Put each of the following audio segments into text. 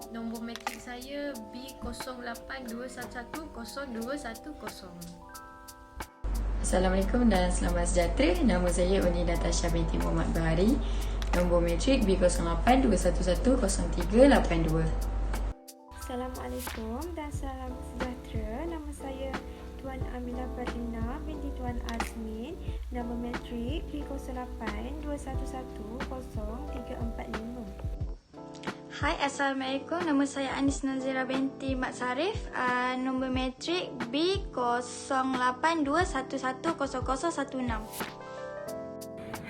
Nombor matrik saya B0821102210. Assalamualaikum dan selamat sejahtera. Nama saya Uni Natasha binti Muhammad Bahari. Nombor matrik B0821103882. Assalamualaikum dan salam sejahtera. Nama saya Tuan Aminah Fahina binti Tuan Azmin. Nama matrik B0821100345. Hai, Assalamualaikum. Nama saya Anis Nazira binti Mat Sarif. Nombor matrik B0821100016.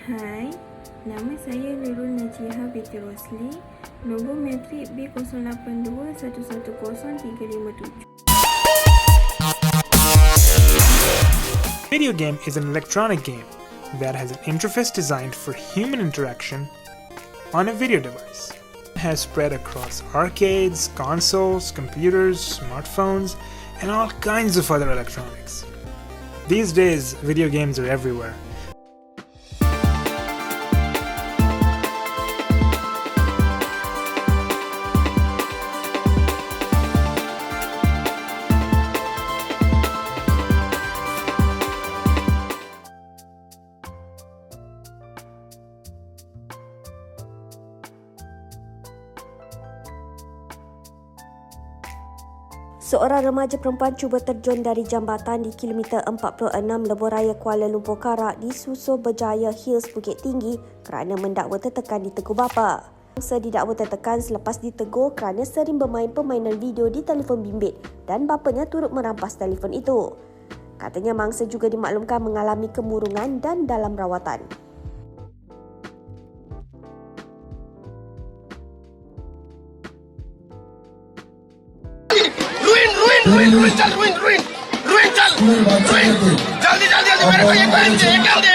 Hai, nama saya Nurul Najihah binti Rosli. Nombor matrik B0821100357. Video game is an electronic game that has an interface designed for human interaction on a video device. It has spread across arcades, consoles, computers, smartphones, and all kinds of other electronics. These days, video games are everywhere. Seorang remaja perempuan cuba terjun dari jambatan di kilometer 46 Lebuhraya Kuala Lumpur Karak di Susu Berjaya Hills Bukit Tinggi kerana mendakwa tertekan ditegur bapa. Mangsa didakwa tertekan selepas ditegur kerana sering bermain permainan video di telefon bimbit dan bapanya turut merampas telefon itu. Katanya mangsa juga dimaklumkan mengalami kemurungan dan dalam rawatan. Ruin चल जल्दी मेरे को एक काम दे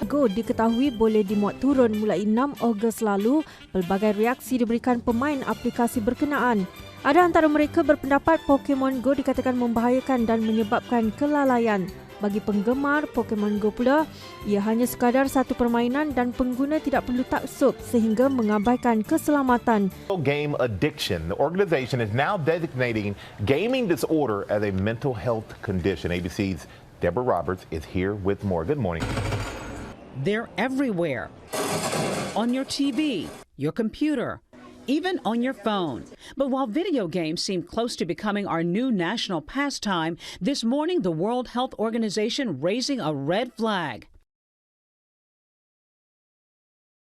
Go diketahui boleh dimuat turun mulai 6 Ogos lalu. Pelbagai reaksi diberikan pemain aplikasi berkenaan. Ada antara mereka berpendapat Pokemon Go dikatakan membahayakan dan menyebabkan kelalaian. Bagi penggemar Pokemon Go pula, ia hanya sekadar satu permainan dan pengguna tidak perlu taksub sehingga mengabaikan keselamatan. Game addiction. The organization is now designating gaming disorder as a mental health condition. ABC's Deborah Roberts is here with more. Good morning. They're everywhere. On your TV, your computer, even on your phone. But while video games seem close to becoming our new national pastime, this morning the World Health Organization raising a red flag.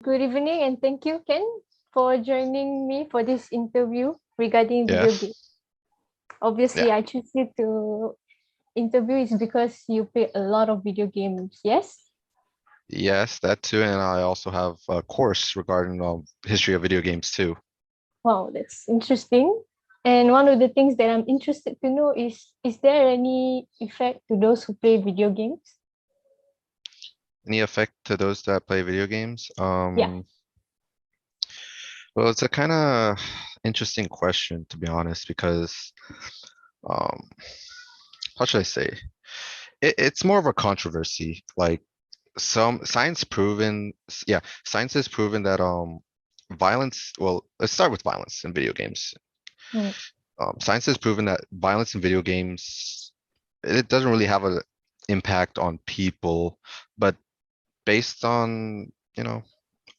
Good evening and thank you, Ken, for joining me for this interview regarding video games. Obviously, I choose you to interview is because you play a lot of video games, yes? Yes, that too, and I also have a course regarding history of video games too. Wow, that's interesting. And one of the things that I'm interested to know is there any effect to those who play video games? Any effect to those that play video games? Well, it's a kind of interesting question, to be honest, because how should I say? It's more of a controversy. Like, science has proven that violence, well, let's start with violence in video games. Science has proven that violence in video games, it doesn't really have an impact on people, but based on,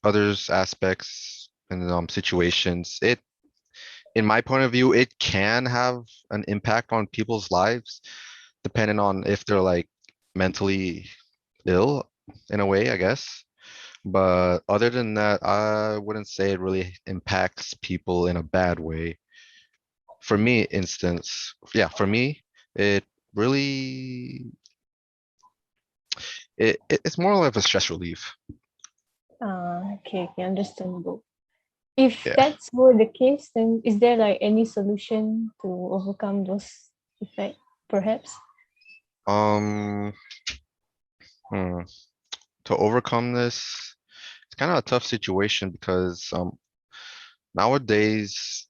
others aspects and situations, in my point of view, it can have an impact on people's lives, depending on if they're like mentally ill in a way, I guess. But other than that, I wouldn't say it really impacts people in a bad way. For me, it really, it's more like a stress relief. Okay, understandable. If that's more the case, then is there like any solution to overcome those effects, perhaps? To overcome this, it's kind of a tough situation because nowadays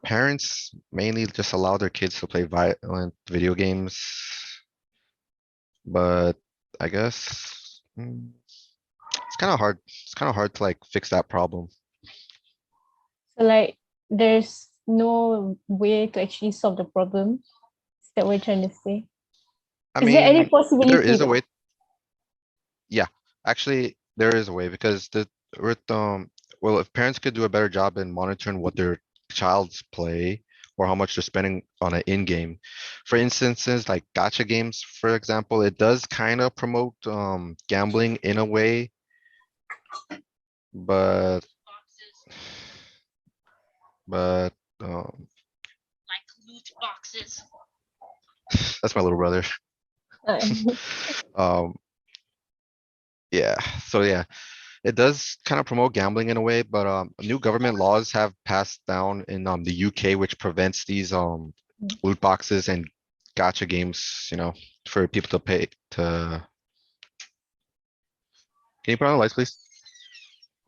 parents mainly just allow their kids to play violent video games, but I guess It's kind of hard. It's kind of hard to like fix that problem. So like there's no way to actually solve the problem. Is that what you're trying to say? I Is there any mean, possibility? there is a though? way. Yeah, actually, there is a way because well, if parents could do a better job in monitoring what their child's play or how much they're spending on an in-game. For instances, like gacha games, for example, it does kind of promote gambling in a way, but um, Like loot boxes. that's my little brother. Yeah, so yeah, it does kind of promote gambling in a way, but new government laws have passed down in the UK, which prevents these loot boxes and gacha games, for people to pay to. Can you put on the lights, please?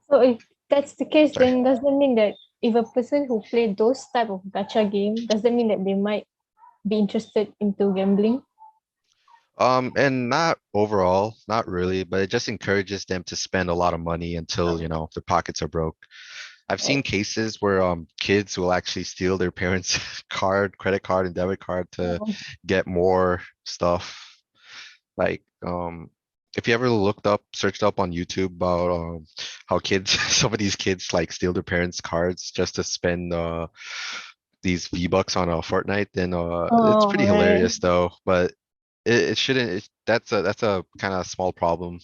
So if that's the case, Sorry. then does that mean that if a person who play those type of gacha game, does that mean that they might be interested into gambling? And not overall, not really, but it just encourages them to spend a lot of money until, their pockets are broke. I've seen cases where kids will actually steal their parents' credit card and debit card to get more stuff. Like, if you ever searched up on YouTube about how some of these kids like steal their parents' cards just to spend these V-Bucks on Fortnite, then it's pretty hilarious though. But it shouldn't. That's a kind of small problem.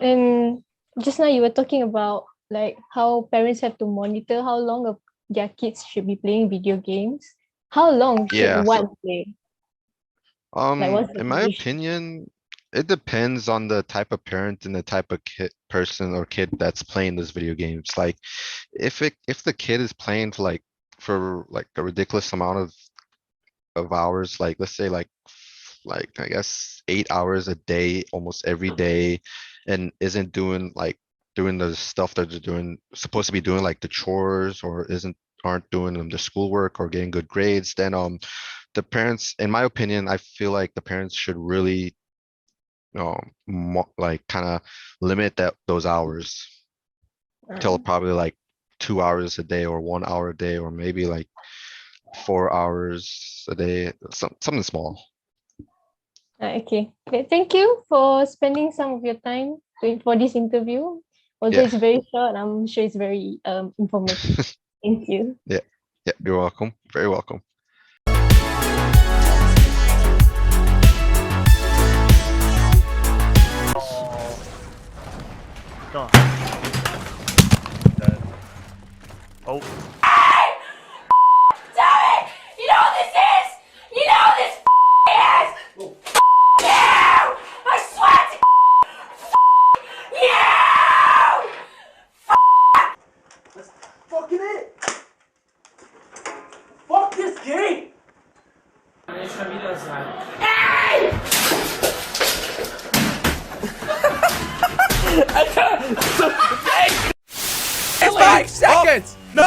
And just now you were talking about like how parents have to monitor how long their kids should be playing video games. How long should one play? In my opinion, it depends on the type of parent and the type of person or kid that's playing those video games. Like, if the kid is playing for a ridiculous amount of hours, like let's say like I guess 8 hours a day, almost every day, and isn't doing the stuff that they're supposed to be doing, like the chores, or aren't doing the schoolwork or getting good grades, then the parents, in my opinion, I feel like the parents should really kind of limit those hours till probably like 2 hours a day or 1 hour a day, or maybe like 4 hours a day, something small. Okay. Thank you for spending some of your time for this interview. Although it's very short, I'm sure it's very informative. Thank you. Yeah, you're welcome. Very welcome. Go on. Oh. Damn it! You know what this is? You know what this is? You! I swear to you! That's fucking it! Fuck this game! Hey! I can't! 5 seconds! No!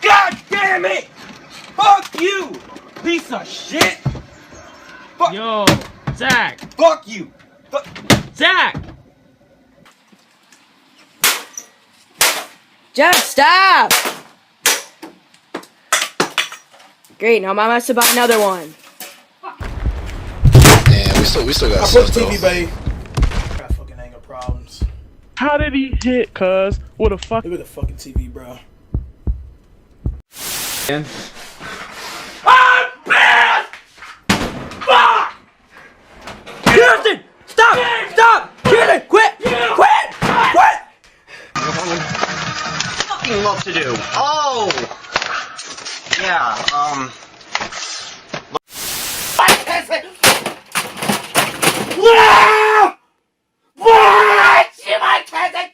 God damn it! Fuck you! Piece of shit! Fuck. Yo, Zach! Fuck you! Zach! Jeff, stop! Great, now Mama has to buy another one. Yeah, we still got I stuff put the TV, though. babe. Got fucking anger problems. How did he hit, cuz? What the fuck? Look at the fucking TV, bro. Man. I'm bad! Fuck! Kirsten! Stop! Stop! Kirsten! Quit! Quit! Quit! Fucking love to do. Oh! Yeah, What? My cousin!